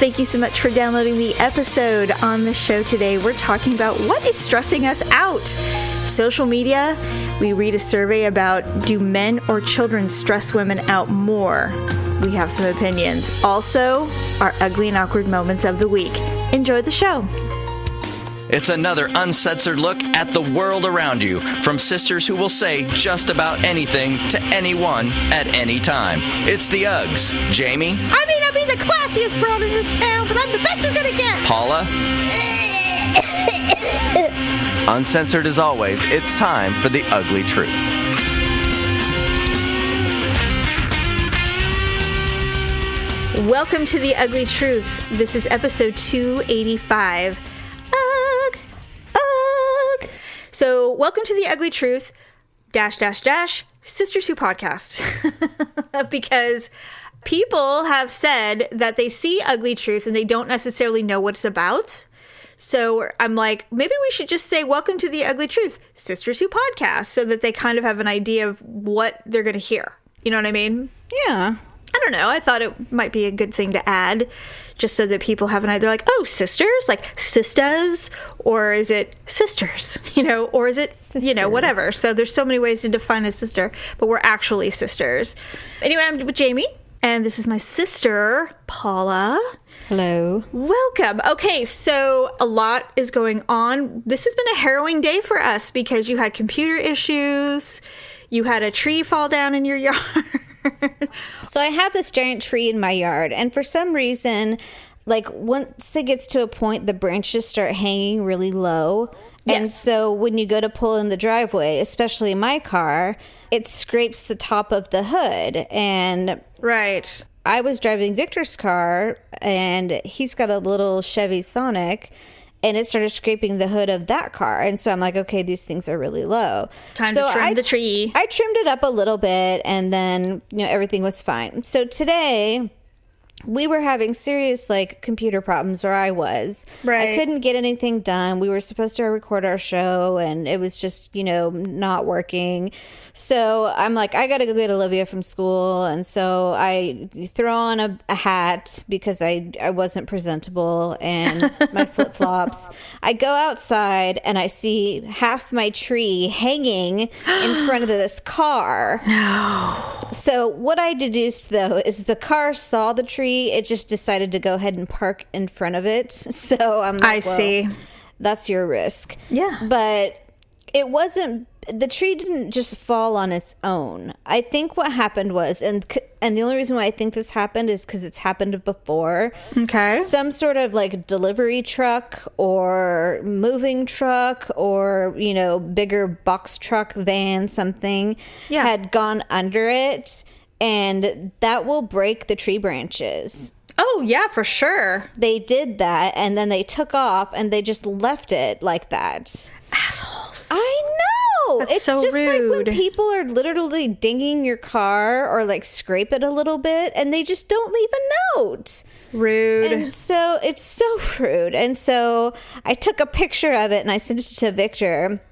Thank you so much for downloading the episode. On the show today, we're talking about what is stressing us out. Social media, we read a survey about do men or children stress women out more? We have some opinions. Also, our ugly and awkward moments of the week. Enjoy the show. It's another uncensored look at the world around you from sisters who will say just about anything to anyone at any time. It's the Uggs. Jamie? I may not be the classiest broad in this town, but I'm the best you're gonna get. Paula? Uncensored as always, it's time for the ugly truth. Welcome to the Ugly Truth. This is episode 285. So, welcome to the Ugly Truth, Sisters Who podcast. Because people have said that they see Ugly Truth and they don't necessarily know what it's about. So I'm like, maybe we should just say, welcome to the Ugly Truth, Sisters Who podcast, so that they kind of have an idea of what they're going to hear. You know what I mean? Yeah. I don't know. I thought it might be a good thing to add just so that people have an idea. They're like, oh, sisters? Like sisters? Or is it sisters? You know, or is it, sisters. You know, whatever. So there's so many ways to define a sister, but we're actually sisters. Anyway, I'm with Jamie, and this is my sister, Paula. Hello. Welcome. Okay, so a lot is going on. This has been a harrowing day for us because you had computer issues. You had a tree fall down in your yard. So I have this giant tree in my yard, and for some reason, like once it gets to a point, the branches start hanging really low. Yes. And so when you go to pull in the driveway, especially my car, it scrapes the top of the hood. And right. I was driving Victor's car, and he's got a little Chevy Sonic, and it started scraping the hood of that car. And so I'm like, okay, these things are really low. Time to trim the tree. I trimmed it up a little bit, and then, you know, everything was fine. So today we were having serious, like, computer problems, or I was. Right. I couldn't get anything done. We were supposed to record our show, and it was just, you know, not working. So I'm like, I got to go get Olivia from school. And so I throw on a hat because I wasn't presentable, and my flip-flops. I go outside, and I see half my tree hanging in front of this car. No. So what I deduced, though, is the car saw the tree. It just decided to go ahead and park in front of it. So I'm like, well, see. That's your risk. Yeah. But it wasn't, the tree didn't just fall on its own. I think what happened was, and the only reason why I think this happened is because it's happened before. Okay. Some sort of like delivery truck or moving truck or, you know, bigger box truck, van, something had gone under it. And that will break the tree branches. Oh, yeah, for sure. They did that, and then they took off, and they just left it like that. Assholes. I know. That's it's so just rude. like when people are literally dinging your car or like scrape it a little bit, and they just don't leave a note. Rude. And so it's so rude. And so I took a picture of it, and I sent it to Victor.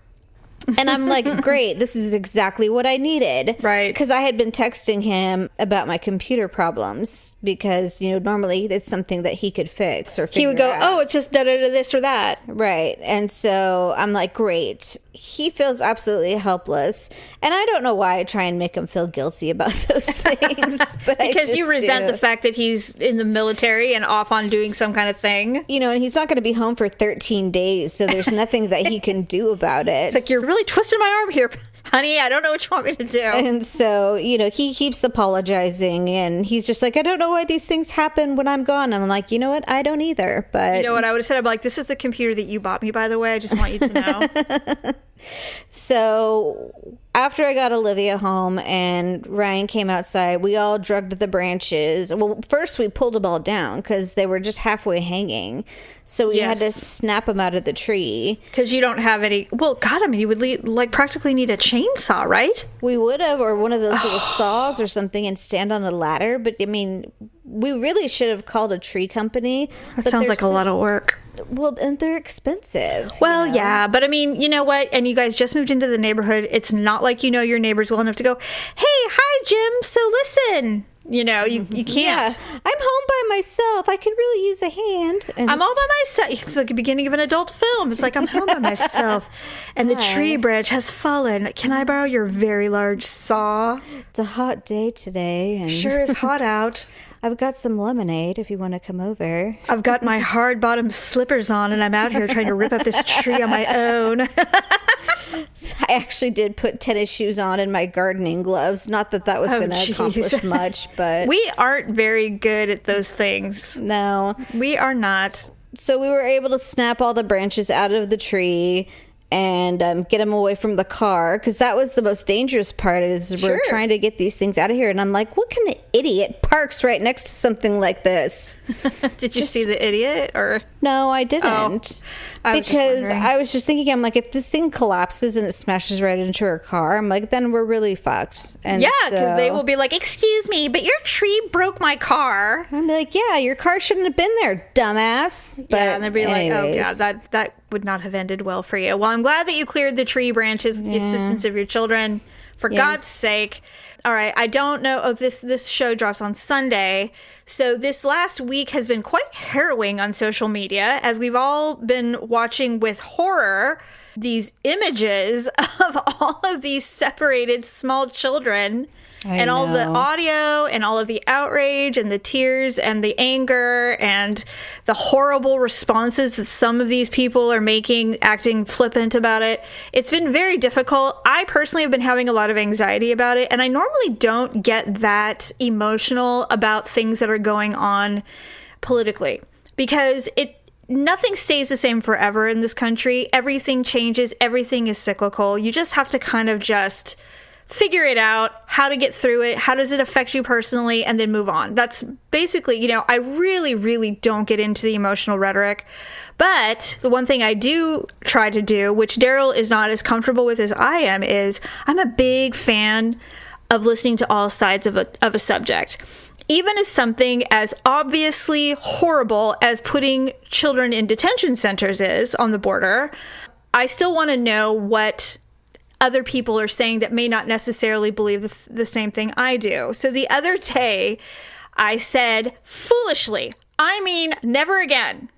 And I'm like, great, this is exactly what I needed. Right. Because I had been texting him about my computer problems because, you know, normally it's something that he could fix or figure out. He would go, oh, it's just this or that. Right. And so I'm like, great. He feels absolutely helpless. And I don't know why I try and make him feel guilty about those things. But because you resent the fact that he's in the military and off on doing some kind of thing. You know, and he's not going to be home for 13 days. So there's nothing that he can do about it. It's like, you're really twisting my arm here, honey. I don't know what you want me to do. And so, you know, he keeps apologizing, and he's just like, I don't know why these things happen when I'm gone. I'm like, you know what? I don't either. But you know what I would have said? I'm like, this is the computer that you bought me, by the way. I just want you to know. So after I got Olivia home and Ryan came outside, we all drugged the branches. Well, first we pulled them all down because they were just halfway hanging. So we had to snap them out of the tree. Because you don't have any... Well, God, I mean, you would practically need a chainsaw, right? We would have, or one of those little saws or something, and stand on a ladder. But, I mean, we really should have called a tree company. That sounds like a lot of work. Well, and they're expensive. Well, you know? Yeah, but I mean, you know what? And you guys just moved into the neighborhood. It's not like you know your neighbors well enough to go, hey, hi, Jim. So listen, You know, you can't. Yeah, I'm home by myself. I could really use a hand. And I'm all by myself. It's like the beginning of an adult film. It's like, I'm home by myself. And the tree branch has fallen. Can I borrow your very large saw? It's a hot day today. And Sure is hot out. I've got some lemonade if you want to come over. I've got my hard bottom slippers on, and I'm out here trying to rip up this tree on my own. I actually did put tennis shoes on and my gardening gloves. Not that was going to accomplish much, but... We aren't very good at those things. No. We are not. So we were able to snap all the branches out of the tree and get them away from the car, because that was the most dangerous part, is we're trying to get these things out of here. And I'm like, what kind of idiot parks right next to something like this? Did you see the idiot? Or no, I didn't. Because I was just thinking, I'm like, if this thing collapses and it smashes right into her car, I'm like, then we're really fucked. And yeah, because they will be like, excuse me, but your tree broke my car. I'm like, yeah, your car shouldn't have been there, dumbass. But yeah, and they'd be like, oh yeah, that would not have ended well for you. Well, I'm glad that you cleared the tree branches with the assistance of your children. For God's sake. All right, I don't know. Oh, this show drops on Sunday. So this last week has been quite harrowing on social media, as we've all been watching with horror these images of all of these separated small children. And all the audio and all of the outrage and the tears and the anger and the horrible responses that some of these people are making, acting flippant about it. It's been very difficult. I personally have been having a lot of anxiety about it, and I normally don't get that emotional about things that are going on politically, because nothing stays the same forever in this country. Everything changes. Everything is cyclical. You just have to kind of just figure it out, how to get through it, how does it affect you personally, and then move on. That's basically, I really, really don't get into the emotional rhetoric. But the one thing I do try to do, which Daryl is not as comfortable with as I am, is I'm a big fan of listening to all sides of a subject. Even as something as obviously horrible as putting children in detention centers is on the border, I still want to know what other people are saying that may not necessarily believe the same thing I do. So the other day, I said, foolishly, I mean, never again.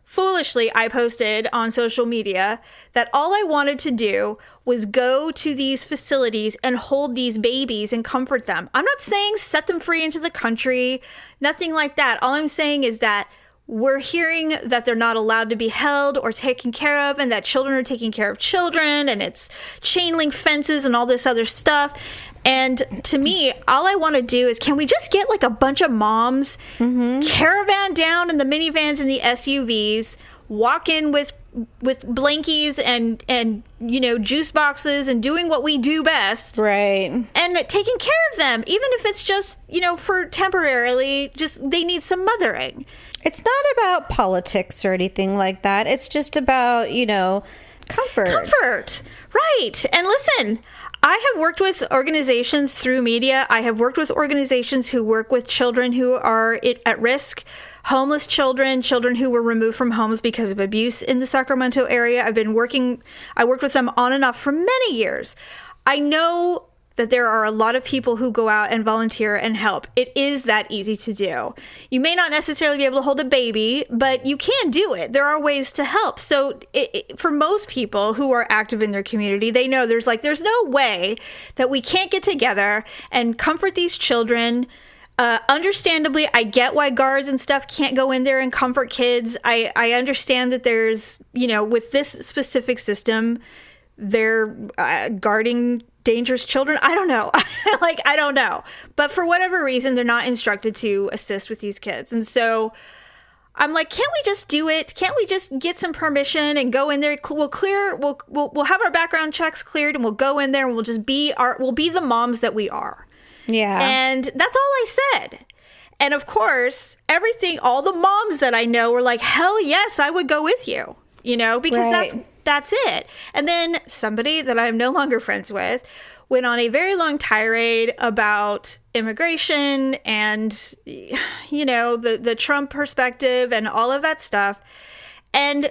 Foolishly, I posted on social media that all I wanted to do was go to these facilities and hold these babies and comfort them. I'm not saying set them free into the country, nothing like that. All I'm saying is that we're hearing that they're not allowed to be held or taken care of, and that children are taking care of children, and it's chain link fences and all this other stuff. And to me, all I want to do is, can we just get like a bunch of moms, caravan down in the minivans and the SUVs, walk in with blankies and juice boxes and doing what we do best, right, and taking care of them, even if it's just for temporarily, just they need some mothering. It's not about politics or anything like that. It's just about comfort, right. And listen, I have worked with organizations through media. I have worked with organizations who work with children who are at risk, homeless children who were removed from homes because of abuse in the Sacramento area. I worked with them on and off for many years. I know that there are a lot of people who go out and volunteer and help. It is that easy to do. You may not necessarily be able to hold a baby, but you can do it. There are ways to help. So for most people who are active in their community, they know there's no way that we can't get together and comfort these children. Understandably, I get why guards and stuff can't go in there and comfort kids. I understand that there's, with this specific system, they're guarding dangerous children. I don't know. I don't know. But for whatever reason, they're not instructed to assist with these kids. And so I'm like, can't we just do it? Can't we just get some permission and go in there? We'll have our background checks cleared, and we'll go in there and we'll be the moms that we are. Yeah. And that's all I said. And of course, all the moms that I know were like, hell yes, I would go with you, because that's it. And then somebody that I'm no longer friends with went on a very long tirade about immigration and, the Trump perspective and all of that stuff. And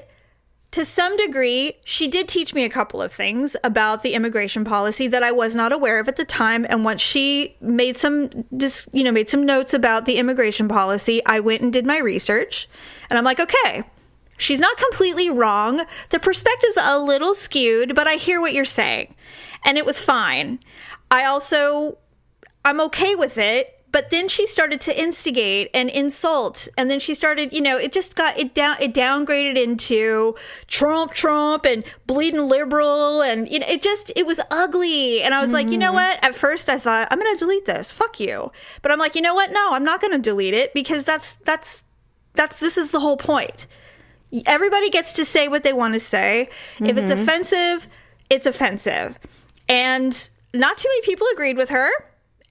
to some degree, she did teach me a couple of things about the immigration policy that I was not aware of at the time. And once she made some notes about the immigration policy, I went and did my research. And I'm like, okay, she's not completely wrong. The perspective's a little skewed, but I hear what you're saying. And it was fine. I'm okay with it. But then she started to instigate and insult. And then she started, it downgraded into Trump and bleeding liberal. And, it was ugly. And I was like, you know what? At first I thought, I'm going to delete this. Fuck you. But I'm like, you know what? No, I'm not going to delete it because this is the whole point. Everybody gets to say what they want to say. If it's offensive, it's offensive. And not too many people agreed with her.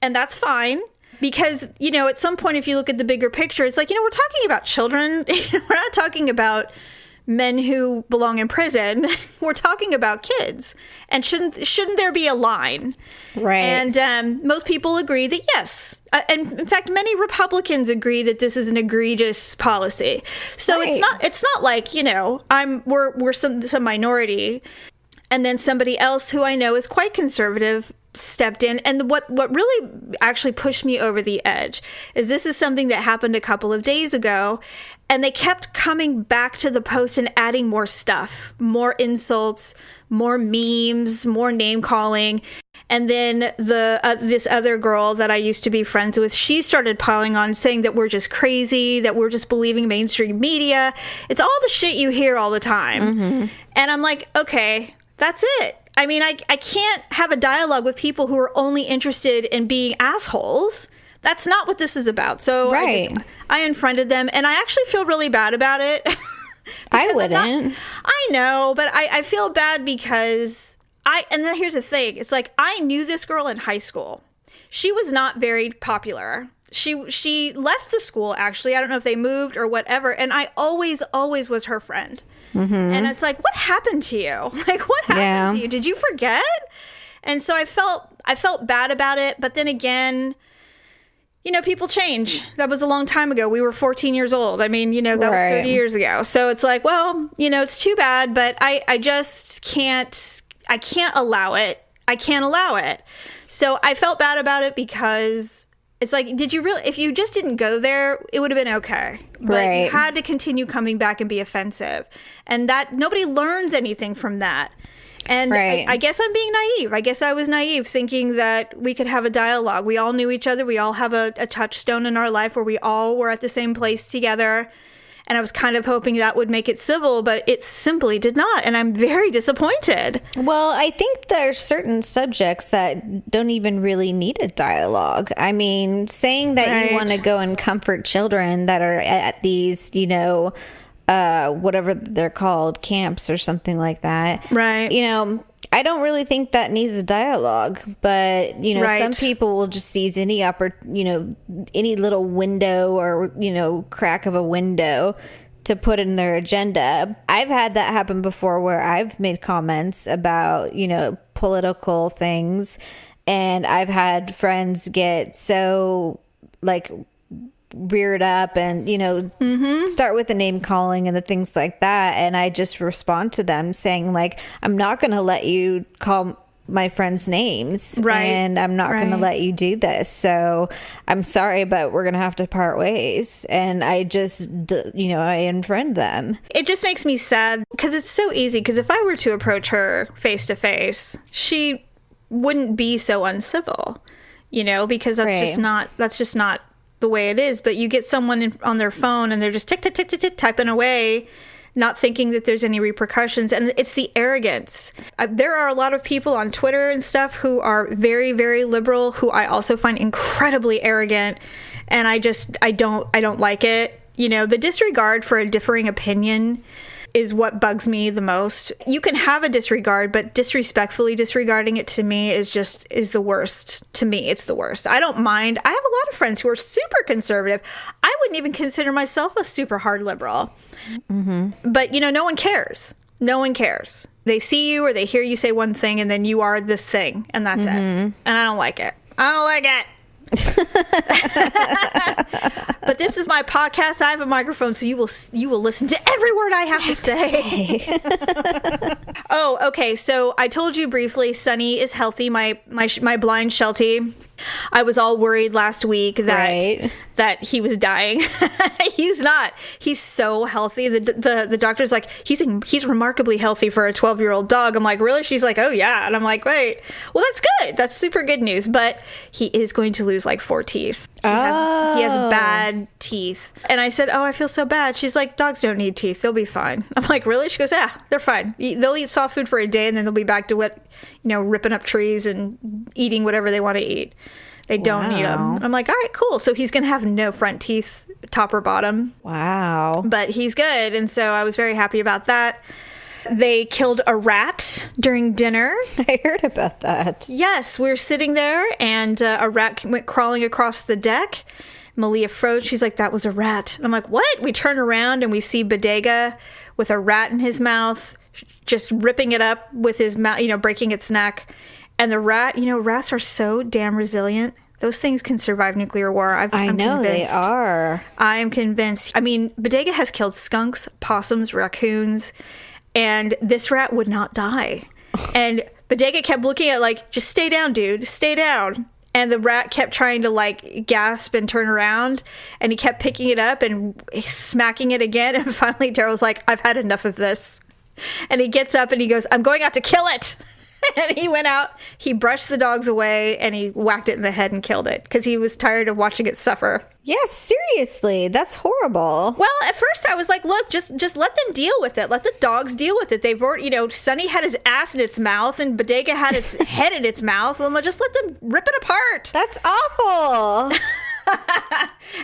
And that's fine. Because, at some point, if you look at the bigger picture, it's like, we're talking about children. We're not talking about men who belong in prison. We're talking about kids. And shouldn't there be a line? Right. And most people agree that yes. And in fact, many Republicans agree that this is an egregious policy. So right. it's not like, we're some minority. And then somebody else who I know is quite conservative stepped in. And what really actually pushed me over the edge is this is something that happened a couple of days ago, and they kept coming back to the post and adding more stuff, more insults, more memes, more name calling. And then this other girl that I used to be friends with, she started piling on saying that we're just crazy, that we're just believing mainstream media. It's all the shit you hear all the time. And I'm like, okay, that's it. I mean, I can't have a dialogue with people who are only interested in being assholes. That's not what this is about. So right. I unfriended them, and I actually feel really bad about it. I wouldn't. I know, but I feel bad because and then here's the thing. It's like, I knew this girl in high school. She was not very popular. She left the school, actually. I don't know if they moved or whatever. And I always was her friend. And it's like, what happened to you? Like, what happened to you? Did you forget? And so I felt bad about it. But then again, people change. That was a long time ago. We were 14 years old. I mean, that was 30 years ago. So it's like, well, it's too bad, but I just can't allow it. I can't allow it. So I felt bad about it because it's like, if you just didn't go there, it would have been okay. But you had to continue coming back and be offensive. And that nobody learns anything from that. And I guess I'm being naive. I guess I was naive thinking that we could have a dialogue. We all knew each other. We all have a touchstone in our life where we all were at the same place together. And I was kind of hoping that would make it civil, but it simply did not. And I'm very disappointed. Well, I think there's certain subjects that don't even really need a dialogue. I mean, saying that you want to go and comfort children that are at these, whatever they're called, camps or something like that. Right. I don't really think that needs a dialogue, but some people will just seize any any little window or crack of a window to put in their agenda. I've had that happen before where I've made comments about political things, and I've had friends get so reared up and start with the name calling and the things like that, and I just respond to them saying I'm not going to let you call my friends names, and I'm not going to let you do this, so I'm sorry, but we're going to have to part ways. And I just I unfriend them. It just makes me sad because it's so easy, because if I were to approach her face to face, she wouldn't be so uncivil, because that's just not the way it is. But you get someone on their phone and they're just tick, tick, tick, tick, tick, typing away, not thinking that there's any repercussions. And it's the arrogance. There are a lot of people on Twitter and stuff who are very, very liberal, who I also find incredibly arrogant. And I don't like it. The disregard for a differing opinion is what bugs me the most. You can have a disregard, but disrespectfully disregarding it to me is the worst. To me, it's the worst. I don't mind. I have a lot of friends who are super conservative. I wouldn't even consider myself a super hard liberal. But, no one cares. No one cares. They see you or they hear you say one thing and then you are this thing, and that's it. And I don't like it. I don't like it. But this is my podcast. I have a microphone, so you will listen to every word I have to say. Oh, okay. So I told you briefly, Sunny is healthy. My blind Sheltie. I was all worried last week that he was dying. He's not. He's so healthy. The doctor's like, he's remarkably healthy for a 12-year-old dog. I'm like, really? She's like, oh yeah. And I'm like, wait. Well, that's good. That's super good news. But he is going to lose like 4 teeth. He has bad teeth. And I said, oh, I feel so bad. She's like, dogs don't need teeth. They'll be fine. I'm like, really? She goes, yeah, they're fine. They'll eat soft food for a day and then they'll be back to ripping up trees and eating whatever they want to eat. They don't need them. I'm like, all right, cool. So he's going to have no front teeth, top or bottom. Wow. But he's good. And so I was very happy about that. They killed a rat during dinner. I heard about that. Yes, we were sitting there and a rat went crawling across the deck. Malia froze. She's like, that was a rat. And I'm like, what? We turn around and we see Bodega with a rat in his mouth, just ripping it up with his mouth, breaking its neck. And the rat, rats are so damn resilient. Those things can survive nuclear war. I'm know convinced. They are. I am convinced. I mean, Bodega has killed skunks, possums, raccoons, and this rat would not die. And Bodega kept looking at like, just stay down, dude, stay down. And the rat kept trying to like gasp and turn around, and he kept picking it up and smacking it again. And finally, Daryl's like, I've had enough of this. And he gets up and he goes, I'm going out to kill it. And he went out, he brushed the dogs away, and he whacked it in the head and killed it because he was tired of watching it suffer. Yes, seriously. That's horrible. Well, at first I was like, look, just let them deal with it. Let the dogs deal with it. They've already, Sunny had his ass in its mouth and Bodega had its head in its mouth. And just let them rip it apart. That's awful.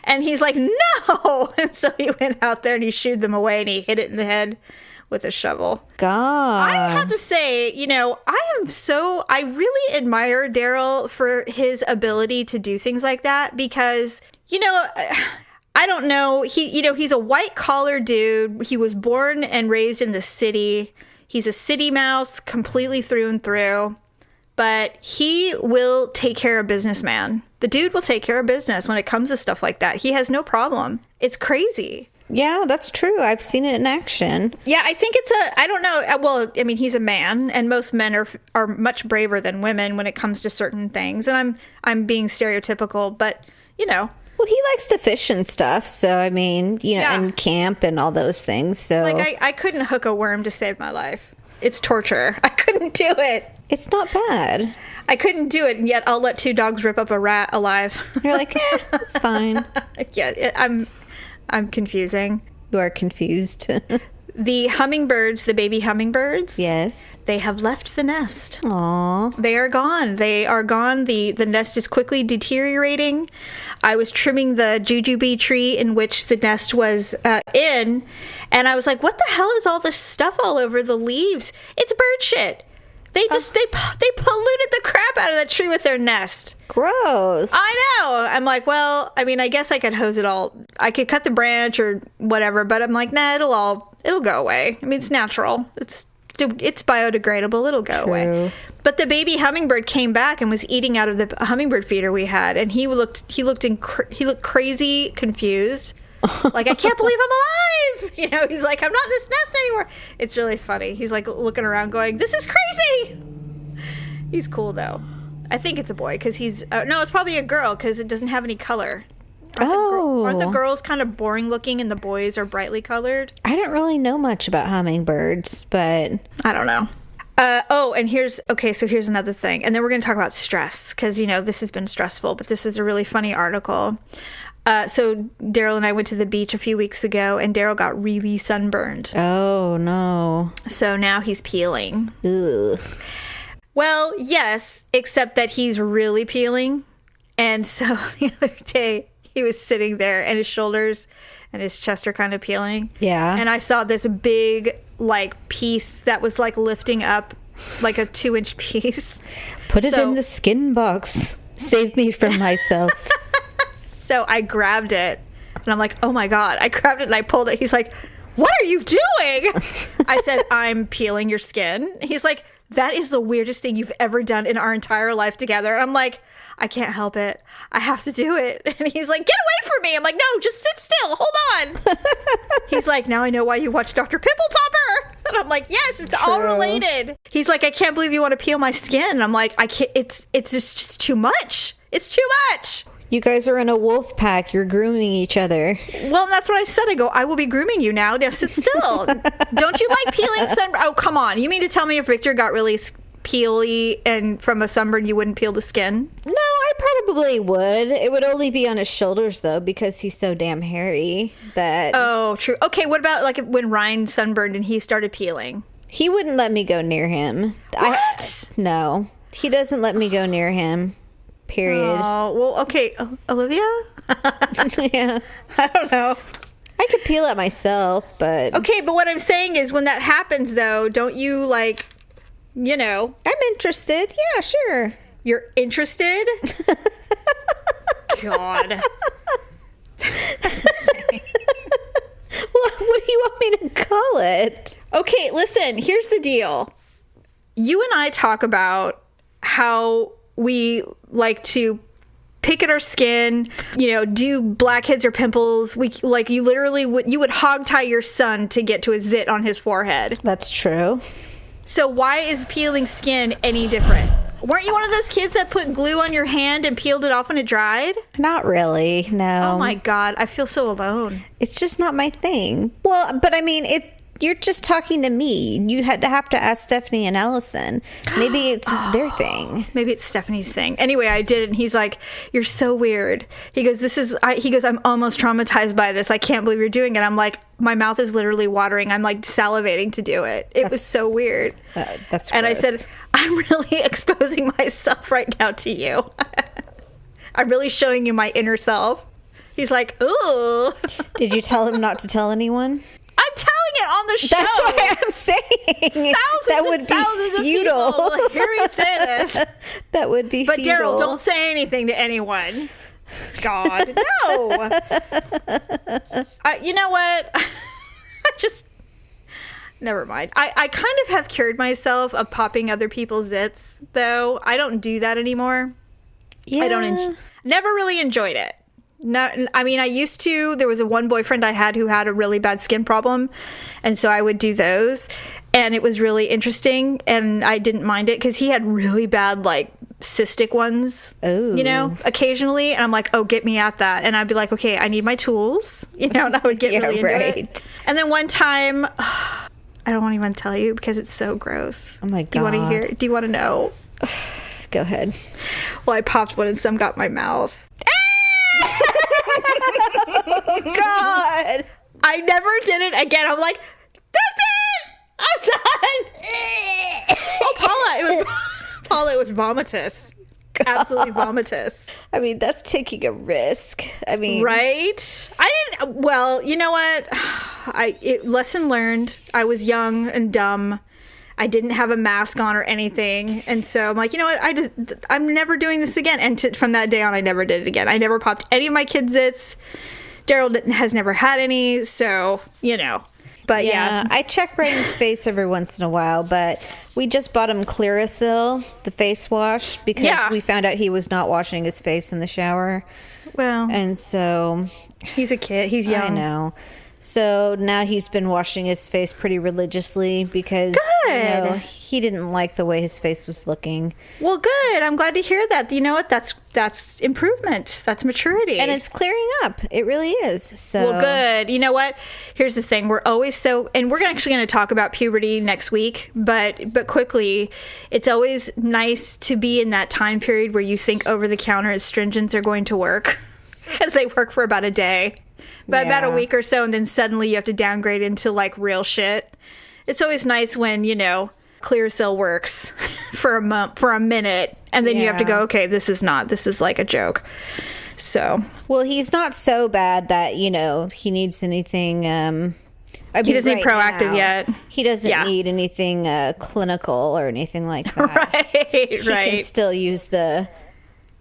And he's like, no. And so he went out there and he shooed them away and he hit it in the head with a shovel. God. I have to say, I really admire Daryl for his ability to do things like that because, I don't know. He's a white collar dude. He was born and raised in the city. He's a city mouse completely through and through, but he will take care of businessman. The dude will take care of business when it comes to stuff like that. He has no problem. It's crazy. Yeah, that's true. I've seen it in action. Yeah, I think I don't know. Well, I mean, he's a man, and most men are much braver than women when it comes to certain things. And I'm being stereotypical, but, Well, he likes to fish and stuff. So, I mean, and camp and all those things. So, like, I couldn't hook a worm to save my life. It's torture. I couldn't do it. It's not bad. I couldn't do it, and yet I'll let 2 dogs rip up a rat alive. You're like, it's fine. Yeah, I'm confusing. You are confused. The hummingbirds, the baby hummingbirds. Yes. They have left the nest. Aw. They are gone. They are gone. The nest is quickly deteriorating. I was trimming the jujube tree in which the nest was in, and I was like, what the hell is all this stuff all over the leaves? It's bird shit. They just they polluted the crap out of that tree with their nest. Gross. I know. I'm like, well, I mean, I guess I could hose it all. I could cut the branch or whatever, but I'm like, nah, it'll go away. I mean, it's natural. It's biodegradable. It'll go away. But the baby hummingbird came back and was eating out of the hummingbird feeder we had, and he looked crazy, confused. Like, I can't believe I'm alive. He's like, I'm not in this nest anymore. It's really funny. He's like looking around going, this is crazy. He's cool though. I think it's a boy because he's no, it's probably a girl because it doesn't have any color. Aren't the girls kind of boring looking and the boys are brightly colored? I don't really know much about hummingbirds, but I don't know. And here's another thing. And then we're going to talk about stress because, this has been stressful, but this is a really funny article. So Daryl and I went to the beach a few weeks ago and Daryl got really sunburned. Oh, no. So now he's peeling. Ugh. Well, yes, except that he's really peeling. And so the other day he was sitting there and his shoulders and his chest are kind of peeling. Yeah. And I saw this big, piece that was, lifting up, like a 2-inch piece. Put it in the skin box. Save me from myself. So I grabbed it and I'm like, oh my God. I grabbed it and I pulled it. He's like, what are you doing? I said, I'm peeling your skin. He's like, that is the weirdest thing you've ever done in our entire life together. And I'm like, I can't help it. I have to do it. And he's like, get away from me. I'm like, no, just sit still. Hold on. He's like, now I know why you watch Dr. Pimple Popper. And I'm like, yes, it's all related. He's like, I can't believe you want to peel my skin. And I'm like, I can't, it's just too much. It's too much. You guys are in a wolf pack. You're grooming each other. Well, that's what I said. I go, I will be grooming you now. Now sit still. Don't you like peeling sunburn? Oh, come on. You mean to tell me if Victor got really peely and from a sunburn, you wouldn't peel the skin? No, I probably would. It would only be on his shoulders, though, because he's so damn hairy that... Oh, true. Okay, what about like when Ryan sunburned and he started peeling? He wouldn't let me go near him. What? No. He doesn't let me go near him. Period. Oh, well, okay. Olivia? Yeah. I don't know. I could peel it myself, but... Okay, but what I'm saying is when that happens, though, don't you, like, you know... I'm interested. Yeah, sure. You're interested? God. That's insane. Well, what do you want me to call it? Okay, listen, here's the deal. You and I talk about how we like to pick at our skin, you know, do blackheads or pimples. We like you literally would hog tie your son to get to a zit on his forehead. That's true. So why is peeling skin any different? Weren't you one of those kids that put glue on your hand and peeled it off when it dried? Not really, no. Oh my God, I feel so alone. It's just not my thing. Well, but I mean, you're just talking to me. You had to have to ask Stephanie and Allison. Maybe it's their thing. Maybe it's Stephanie's thing. Anyway, I did it, and he's like, "You're so weird." He goes, "I'm almost traumatized by this. I can't believe you're doing it." I'm like, my mouth is literally watering. I'm like salivating to do it. It was so weird. That's gross. And I said, "I'm really exposing myself right now to you. I'm really showing you my inner self." He's like, "Ooh." Did you tell him not to tell anyone? I'm telling it on the show. That's what I'm saying. That would be futile. Like, hear me say this. That would be futile. But Daryl, don't say anything to anyone. God, no. You know what? I just... Never mind. I kind of have cured myself of popping other people's zits, though. I don't do that anymore. Yeah. I don't... Never really enjoyed it. No, I mean, I used to. There was one boyfriend I had who had a really bad skin problem, and so I would do those, and it was really interesting, and I didn't mind it because he had really bad, like, cystic ones, you know, occasionally, and I'm like, oh, get me at that, and I'd be like, okay, I need my tools, you know, and I would get really into it. And then one time, I don't want to even tell you because it's so gross. Oh my God. Do you want to hear? Do you want to know? Go ahead. Well, I popped one and some got my mouth. God, I never did it again. I'm like, that's it. I'm done. Oh, Paula, it was vomitous. God. Absolutely vomitous. I mean, that's taking a risk. I mean, right? Well, you know what? Lesson learned. I was young and dumb. I didn't have a mask on or anything. And so I'm like, you know what? I'm never doing this again. And from that day on, I never did it again. I never popped any of my kids' zits. Daryl has never had any. So, you know, but yeah. I check Ryan's face every once in a while, but we just bought him Clearasil, the face wash, because we found out he was not washing his face in the shower. Well, and so he's a kid. He's young. I know. So now he's been washing his face pretty religiously because he didn't like the way his face was looking. Well, good. I'm glad to hear that. You know what? That's improvement. That's maturity. And it's clearing up. It really is. So well, good. You know what? Here's the thing. We're always and we're actually going to talk about puberty next week, but quickly, it's always nice to be in that time period where you think over-the-counter astringents are going to work because they work for about a day. But about a week or so, and then suddenly you have to downgrade into, like, real shit. It's always nice when, you know, Clearasil works for a minute, and then you have to go, okay, this is like a joke. So. Well, he's not so bad that, you know, he needs anything, he doesn't need Proactive yet. He doesn't need anything clinical or anything like that. He can still use the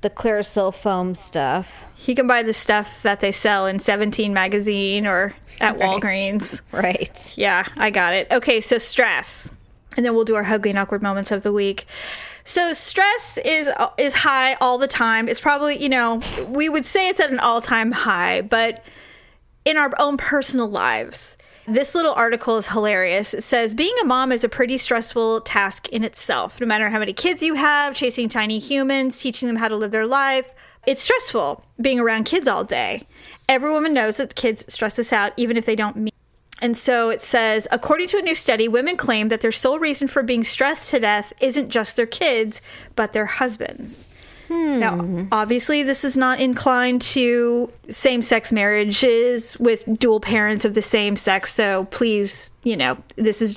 Clearasil foam stuff. He can buy the stuff that they sell in 17 magazine or at Walgreens. Right. Yeah, I got it. Okay, so stress. And then we'll do our ugly and awkward moments of the week. So stress is high all the time. It's probably, we would say it's at an all-time high, but in our own personal lives, this little article is hilarious. It says, being a mom is a pretty stressful task in itself. No matter how many kids you have, chasing tiny humans, teaching them how to live their life, it's stressful being around kids all day. Every woman knows that kids stress us out, even if they don't mean. And so it says, according to a new study, women claim that their sole reason for being stressed to death isn't just their kids, but their husbands. Now, obviously, this is not inclined to same-sex marriages with dual parents of the same sex. So please, this was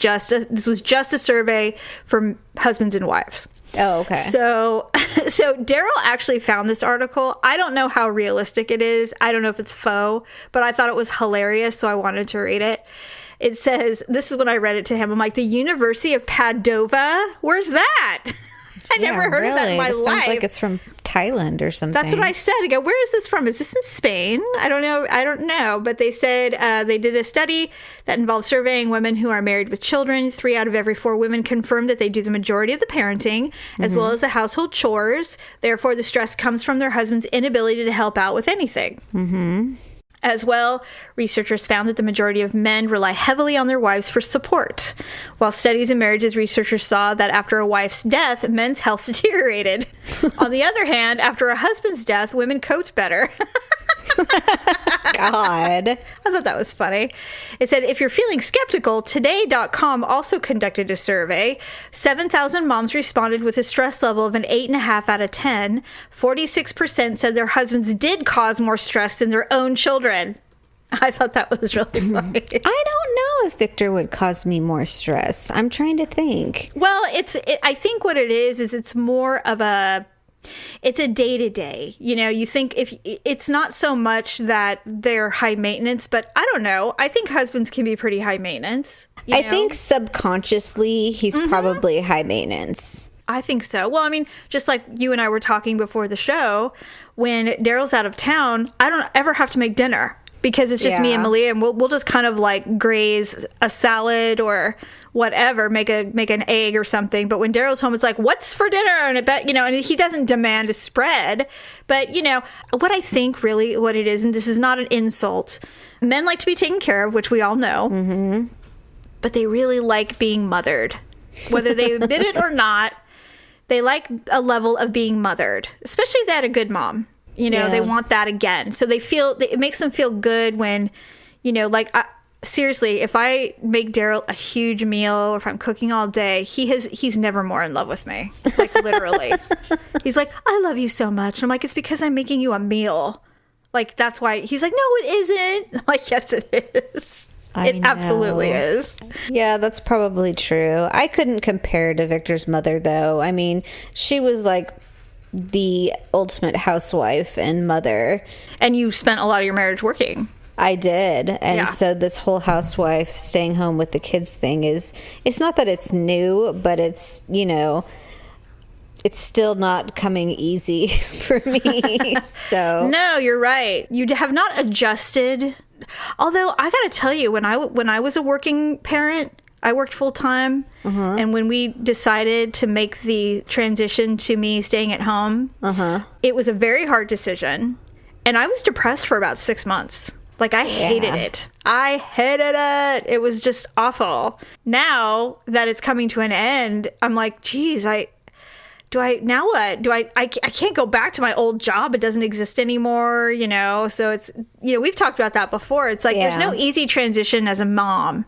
just a survey for husbands and wives. Oh, okay. So Daryl actually found this article. I don't know how realistic it is. I don't know if it's faux, but I thought it was hilarious, so I wanted to read it. It says, this is when I read it to him. I'm like, the University of Padova? Where's that? I never heard of that in my life. Sounds like it's from Thailand or something. That's what I said. I go, where is this from? Is this in Spain? I don't know. But they said they did a study that involved surveying women who are married with children. 3 out of every 4 women confirmed that they do the majority of the parenting, as well as the household chores. Therefore, the stress comes from their husband's inability to help out with anything. Mm-hmm. As well, researchers found that the majority of men rely heavily on their wives for support. While studies in marriages, researchers saw that after a wife's death, men's health deteriorated. On the other hand, after a husband's death, women coped better. God. I thought that was funny. It said, if you're feeling skeptical, Today.com also conducted a survey. 7,000 moms responded with a stress level of an 8.5 out of 10. 46% said their husbands did cause more stress than their own children. I thought that was really funny. I don't know if Victor would cause me more stress. I'm trying to think. Well, I think what it is it's more of it's a day-to-day. You think if it's not so much that they're high maintenance, but I don't know. I think husbands can be pretty high maintenance. I think subconsciously he's probably high maintenance. I think so. Well, I mean, just like you and I were talking before the show, when Daryl's out of town, I don't ever have to make dinner because it's just me and Malia, and we'll just kind of like graze a salad or whatever, make an egg or something. But when Daryl's home, it's like, what's for dinner? And I bet, and he doesn't demand a spread. But, what I think really what it is, and this is not an insult, men like to be taken care of, which we all know, but they really like being mothered. Whether they admit it or not, they like a level of being mothered, especially if they had a good mom. They want that again. So it makes them feel good when, seriously, if I make Daryl a huge meal or if I'm cooking all day, he's never more in love with me. Like, literally. He's like, I love you so much. And I'm like, it's because I'm making you a meal. Like, that's why. He's like, no, it isn't. I'm like, yes, it is. It absolutely is. Yeah, that's probably true. I couldn't compare to Victor's mother, though. I mean, she was like the ultimate housewife and mother. And you spent a lot of your marriage working. I did. And so this whole housewife staying home with the kids thing it's not that it's new, but it's, it's still not coming easy for me. So no, you're right. You have not adjusted. Although I got to tell you, when I was a working parent, I worked full time. And when we decided to make the transition to me staying at home, it was a very hard decision. And I was depressed for about 6 months. Like, I hated it. I hated it. It was just awful. Now that it's coming to an end, I'm like, geez, now what? I can't go back to my old job. It doesn't exist anymore, So it's, we've talked about that before. It's like, there's no easy transition as a mom.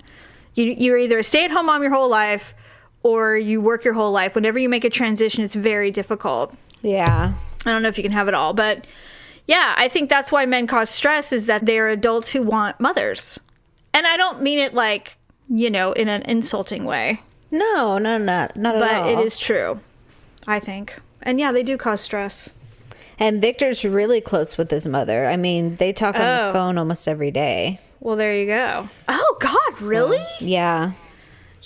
You're either a stay-at-home mom your whole life or you work your whole life. Whenever you make a transition, it's very difficult. Yeah. I don't know if you can have it all, but yeah, I think that's why men cause stress is that they're adults who want mothers. And I don't mean it like, in an insulting way. No, not at all. But it is true, I think. And yeah, they do cause stress. And Victor's really close with his mother. I mean, they talk on the phone almost every day. Well, there you go. Oh, God, really? Yeah.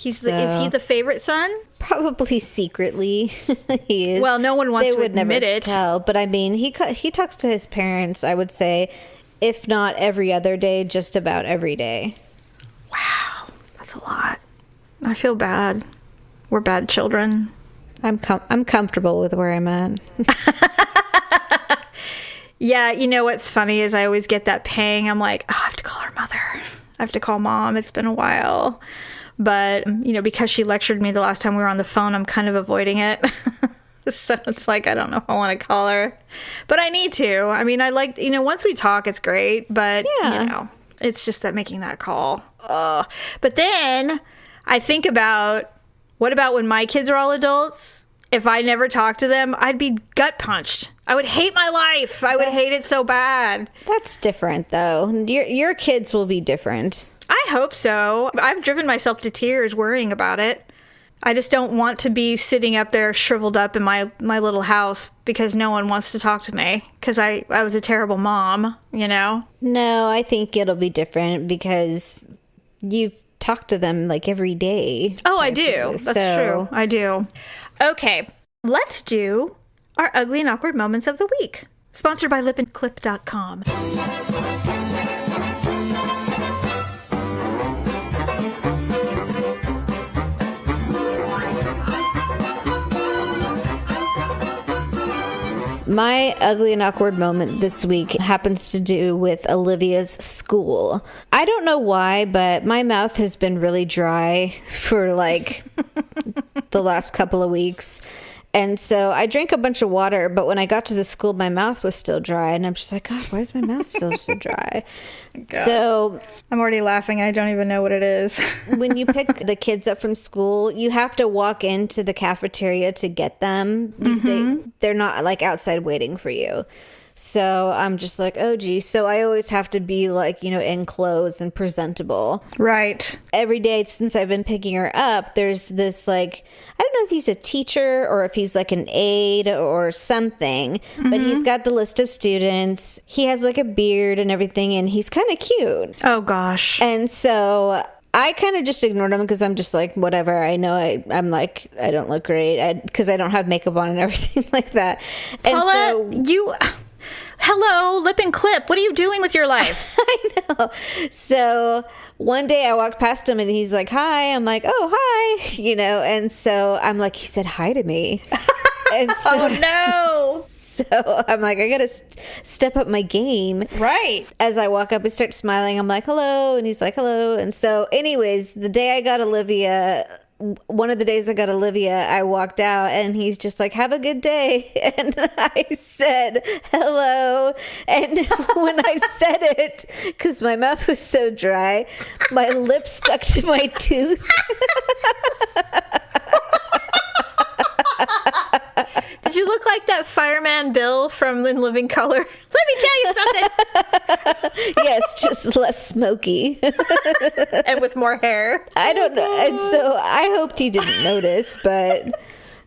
Is he the favorite son? Probably secretly. He is. Well, no one wants to admit it. Tell, but I mean, he talks to his parents, I would say, if not every other day, just about every day. Wow. That's a lot. I feel bad. We're bad children. I'm comfortable with where I'm at. Yeah, you know what's funny is I always get that pang. I'm like, oh, I have to call her mother. I have to call mom. It's been a while. But, because she lectured me the last time we were on the phone, I'm kind of avoiding it. So it's like, I don't know if I want to call her. But I need to. I mean, I like, once we talk, it's great. But, it's just that making that call. But then I think about, what about when my kids are all adults? If I never talked to them, I'd be gut punched. I would hate my life. I would hate it so bad. That's different, though. Your kids will be different. I hope so. I've driven myself to tears worrying about it. I just don't want to be sitting up there shriveled up in my little house because no one wants to talk to me because I was a terrible mom, No, I think it'll be different because you've talked to them like every day. Oh, I do. That's true. I do. Okay, let's do our ugly and awkward moments of the week. Sponsored by lipandclip.com. My ugly and awkward moment this week happens to do with Olivia's school. I don't know why, but my mouth has been really dry for like the last couple of weeks. And so I drank a bunch of water, but when I got to the school, my mouth was still dry. And I'm just like, God, why is my mouth still so dry? God. So I'm already laughing and I don't even know what it is. When you pick the kids up from school, you have to walk into the cafeteria to get them. Mm-hmm. They're not like outside waiting for you. So I'm just like, oh, geez. So I always have to be like, in clothes and presentable. Right. Every day since I've been picking her up, there's this like, I don't know if he's a teacher or if he's like an aide or something, but he's got the list of students. He has like a beard and everything, and he's kind of cute. Oh, gosh. And so I kind of just ignored him because I'm just like, whatever. I know I'm like, I don't look great because I don't have makeup on and everything like that. And Paula, hello, Lip and Clip. What are you doing with your life? I know. So one day I walked past him and he's like, hi. I'm like, oh, hi. And so I'm like, he said hi to me. And so, oh, no. So I'm like, I got to step up my game. Right. As I walk up and start smiling, I'm like, hello. And he's like, hello. And so anyways, the day I got Olivia, one of the days I got Olivia, I walked out and he's just like, have a good day. And I said, hello. And when I said it, because my mouth was so dry, my lips stuck to my tooth. Did you look like that fireman Bill from In Living Color? Let me tell you something. Yes, just less smoky. And with more hair. I don't know. And so I hoped he didn't notice, but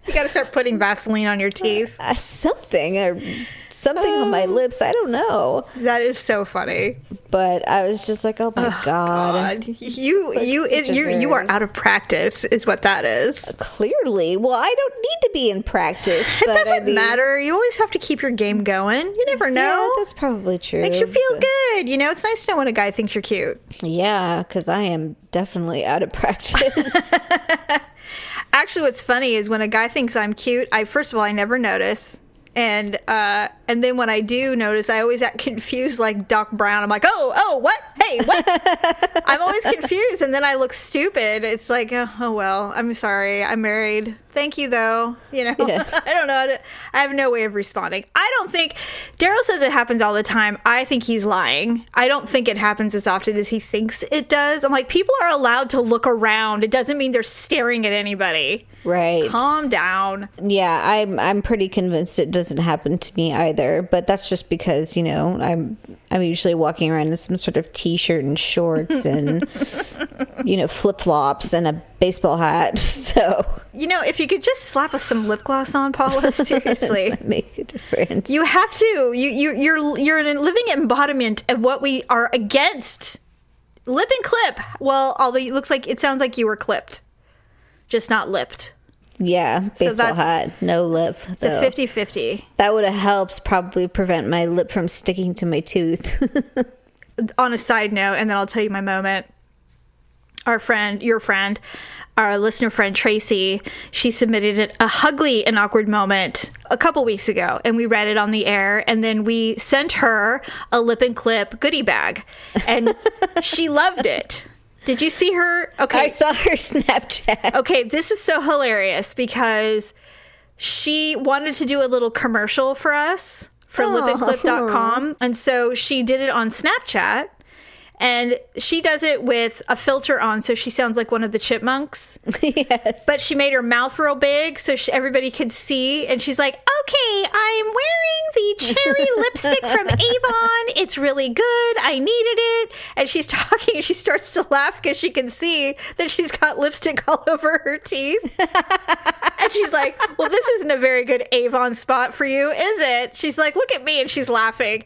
you got to start putting Vaseline on your teeth. Something on my lips. I don't know. That is so funny. But I was just like, oh my God. You are out of practice is what that is. Clearly. Well, I don't need to be in practice. It doesn't matter. You always have to keep your game going. You never know. Yeah, that's probably true. Makes you feel good. It's nice to know when a guy thinks you're cute. Yeah, because I am definitely out of practice. Actually, what's funny is when a guy thinks I'm cute, first of all, I never notice. And then when I do notice, I always act confused like Doc Brown. I'm like, oh, what? Hey, what? I'm always confused. And then I look stupid. It's like, oh, well, I'm sorry. I'm married. Thank you, though. Yeah. I don't know. I have no way of responding. I don't think Daryl says it happens all the time. I think he's lying. I don't think it happens as often as he thinks it does. I'm like, people are allowed to look around. It doesn't mean they're staring at anybody. Right. Calm down. Yeah, I'm pretty convinced it doesn't happen to me either, but that's just because, I'm usually walking around in some sort of t-shirt and shorts and flip-flops and a baseball hat. So, if you could just slap us some lip gloss on, Paula, seriously. That might make a difference. You have to. You're a living embodiment of what we are against. Lip and clip. Well, although it sounds like you were clipped. Just not lipped. Yeah, baseball hat, no lip. It's a 50-50. That would have helped probably prevent my lip from sticking to my tooth. On a side note, and then I'll tell you my moment. Your friend, our listener friend Tracy, she submitted a Uglee and awkward moment a couple weeks ago, and we read it on the air, and then we sent her a lip and clip goodie bag, and she loved it. Did you see her? Okay, I saw her Snapchat. Okay, this is so hilarious because she wanted to do a little commercial for us for lipandclip.com, and so she did it on Snapchat. And she does it with a filter on, so she sounds like one of the chipmunks. Yes. But she made her mouth real big so everybody could see. And she's like, okay, I'm wearing the cherry lipstick from Avon. It's really good. I needed it. And she's talking and she starts to laugh because she can see that she's got lipstick all over her teeth. And she's like, well, this isn't a very good Avon spot for you, is it? She's like, look at me. And she's laughing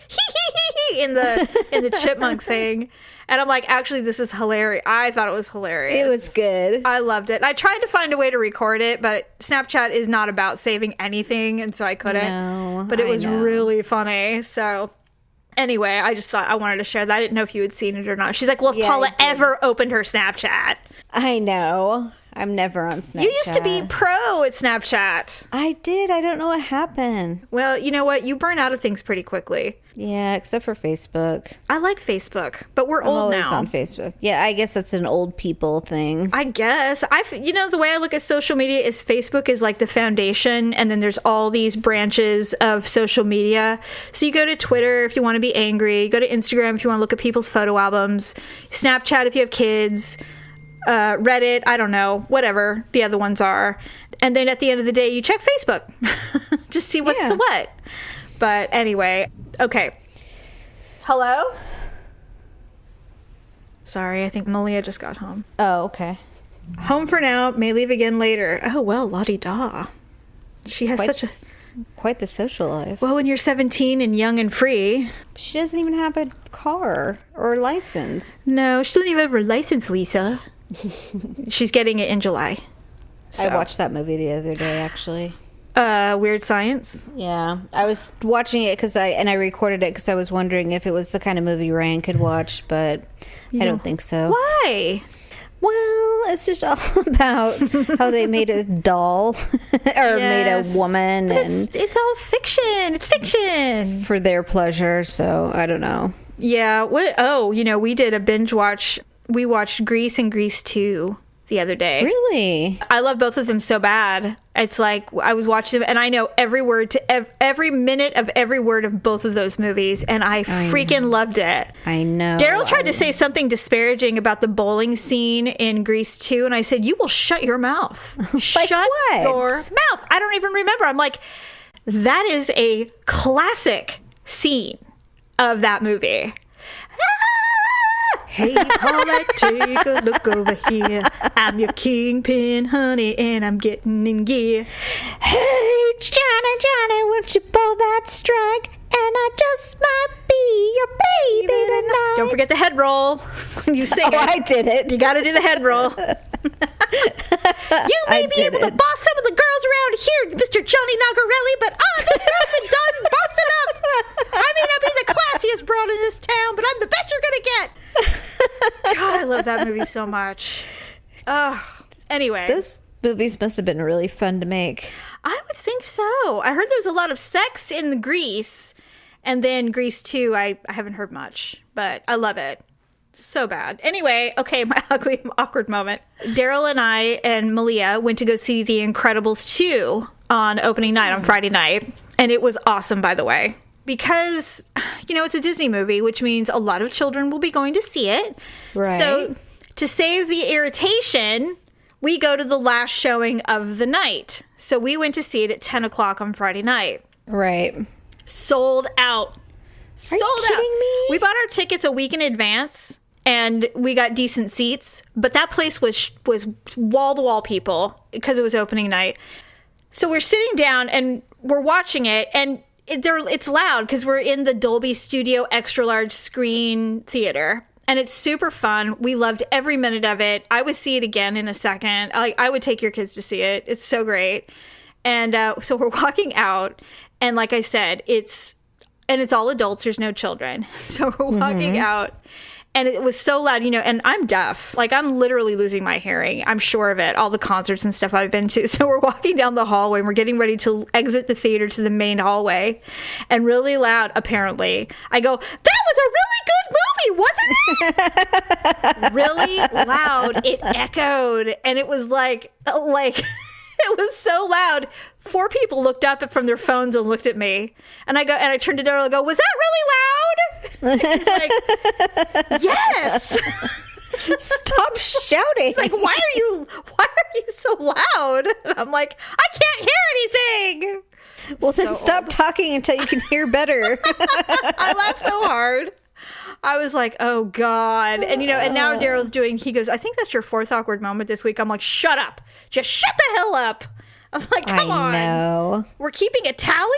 in the chipmunk thing. And I'm like, actually, this is hilarious. I thought it was hilarious. It was good. I loved it. I tried to find a way to record it, but Snapchat is not about saving anything, and so I couldn't. No, but it was I know. really funny. So anyway, I just thought I wanted to share that. I didn't know if you had seen it or not. She's like, well, if Yeah, Paula I did. ever opened her Snapchat. I know. I'm never on Snapchat. You used to be pro at Snapchat. I did. I don't know what happened. Well, you know what? You burn out of things pretty quickly. Yeah, except for Facebook. I like Facebook, but we're I'm old always now. on Facebook. Yeah, I guess that's an old people thing. I guess the way I look at social media is Facebook is like the foundation, and then there's all these branches of social media. So you go to Twitter if you want to be angry, you go to Instagram if you want to look at people's photo albums, Snapchat if you have kids, Reddit, I don't know, whatever the other ones are. And then at the end of the day, you check Facebook to see what's Yeah. the what. But anyway, okay. Hello? Sorry, I think Malia just got home. Oh, okay. Home for now, may leave again later. Oh, well, la-di-da. She has Quite the social life. Well, when you're 17 and young and free. She doesn't even have a car or license. No, she doesn't even have her license, Lisa. She's getting it in July. I watched that movie the other day, actually. Weird Science. Yeah, I was watching it I recorded it because I was wondering if it was the kind of movie Ryan could watch, but I don't think so. Why? Well, it's just all about how they made a doll or made a woman, But and it's all fiction. It's fiction. for their pleasure. So I don't know. Yeah. We did a binge watch. We watched Grease and Grease 2 the other day. Really? I love both of them so bad. It's like I was watching them and I know every word to every minute of every word of both of those movies, and I freaking loved it. I know. Daryl tried to say something disparaging about the bowling scene in Grease 2, and I said, "You will shut your mouth. Shut what? your mouth." I don't even remember. I'm like, that is a classic scene of that movie. Hey, Paula, take a look over here. I'm your kingpin, honey, and I'm getting in gear. Hey, Johnny, won't you pull that strike? And I just might be your baby tonight. Don't forget the head roll when you sing it. I did it. You got to do the head roll. You may be able to boss some of the girls around here, Mr. Johnny Nagarelli, but this girl's been done bossing up. I may not be the classiest broad in this town, but I'm the best you're going to get. God, I love that movie so much. Anyway. Those movies must have been really fun to make. I would think so. I heard there was a lot of sex in the Grease, and then Grease 2, I haven't heard much, but I love it. So bad. Anyway, okay, my ugly, awkward moment. Daryl and I and Malia went to go see The Incredibles 2 on opening night on Friday night, and it was awesome, by the way. Because, it's a Disney movie, which means a lot of children will be going to see it. Right. So, to save the irritation, we go to the last showing of the night. So, we went to see it at 10 o'clock on Friday night. Right. Sold out. Sold you out. kidding me? We bought our tickets a week in advance, and we got decent seats. But that place was wall-to-wall people because it was opening night. So, we're sitting down, and we're watching it, and it's loud because we're in the Dolby Studio extra large screen theater, and it's super fun. We loved every minute of it. I would see it again in a second. I would take your kids to see it. It's so great. And so we're walking out, and like I said, it's all adults. There's no children. So we're walking out, And it was so loud, and I'm deaf. Like, I'm literally losing my hearing. I'm sure of it. All the concerts and stuff I've been to. So we're walking down the hallway and we're getting ready to exit the theater to the main hallway. And really loud, apparently, I go, "That was a really good movie, wasn't it?" Really loud. It echoed. And it was like, it was so loud. 4 people looked up from their phones and looked at me. And I turned to Daryl and go, "Was that really loud?" He's like, "Yes." Stop shouting. He's like, why are you so loud? And I'm like, "I can't hear anything." Well, then stop talking until you can hear better. I laughed so hard. I was like, "Oh God." And and now Daryl's he goes, "I think that's your 4th awkward moment this week." I'm like, "Shut up. Just shut the hell up." I'm like, "Come on. I know. We're keeping a tally?"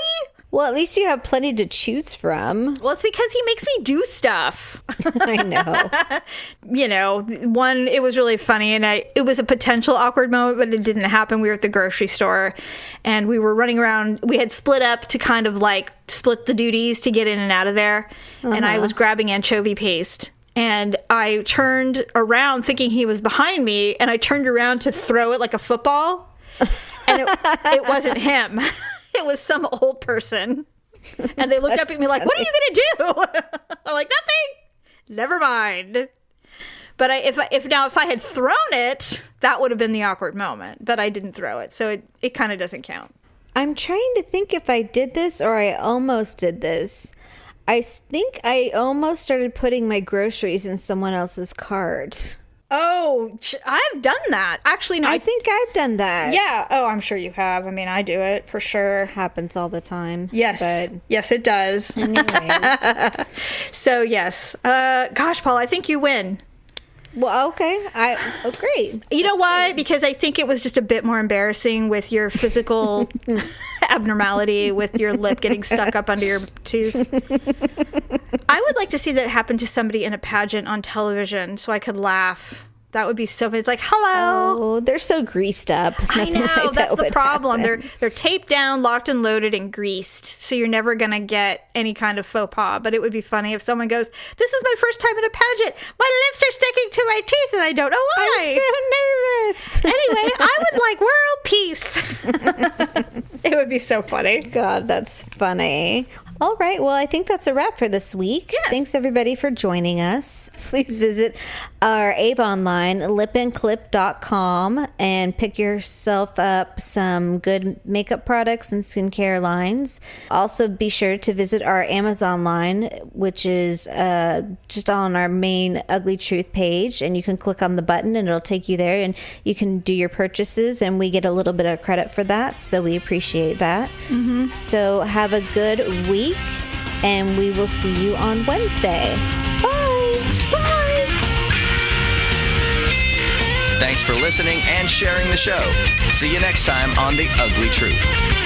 Well, at least you have plenty to choose from. Well, it's because he makes me do stuff. I know. It was really funny, and it was a potential awkward moment, but it didn't happen. We were at the grocery store, and we were running around. We had split up to kind of like split the duties to get in and out of there, and I was grabbing anchovy paste. And I turned around thinking he was behind me, and I turned around to throw it like a football, and it wasn't him. It was some old person. And they looked up at me like, "What are you going to do?" I'm like, "Nothing. Never mind." But if I had thrown it, that would have been the awkward moment. But I didn't throw it. So it kind of doesn't count. I'm trying to think if I did this or I almost did this. I think I almost started putting my groceries in someone else's cart. Oh, I've done that. Actually, no. I think I've done that. Yeah. Oh, I'm sure you have. I mean, I do it for sure. Happens all the time. Yes. But yes, it does. anyways. So, yes. Gosh, Paul, I think you win. Well, okay. Great. You know why? Because I think it was just a bit more embarrassing with your physical abnormality with your lip getting stuck up under your tooth. I would like to see that happen to somebody in a pageant on television so I could laugh. That would be so funny. It's like, "Hello." Oh, they're so greased up. I know. Like that's the problem. Happen. They're taped down, locked and loaded, and greased. So you're never going to get any kind of faux pas. But it would be funny if someone goes, "This is my first time in a pageant. My lips are sticking to my teeth and I don't know why. I'm so nervous." Anyway, I would like world peace. It would be so funny. God, that's funny. All right. Well, I think that's a wrap for this week. Yes. Thanks, everybody, for joining us. Please visit our Avon line, lipandclip.com, and pick yourself up some good makeup products and skincare lines. Also, be sure to visit our Amazon line, which is just on our main Ugly Truth page, and you can click on the button and it'll take you there, and you can do your purchases, and we get a little bit of credit for that, so we appreciate that. Mm-hmm. So have a good week, and we will see you on Wednesday. Bye! Bye! Thanks for listening and sharing the show. See you next time on The Ugly Truth.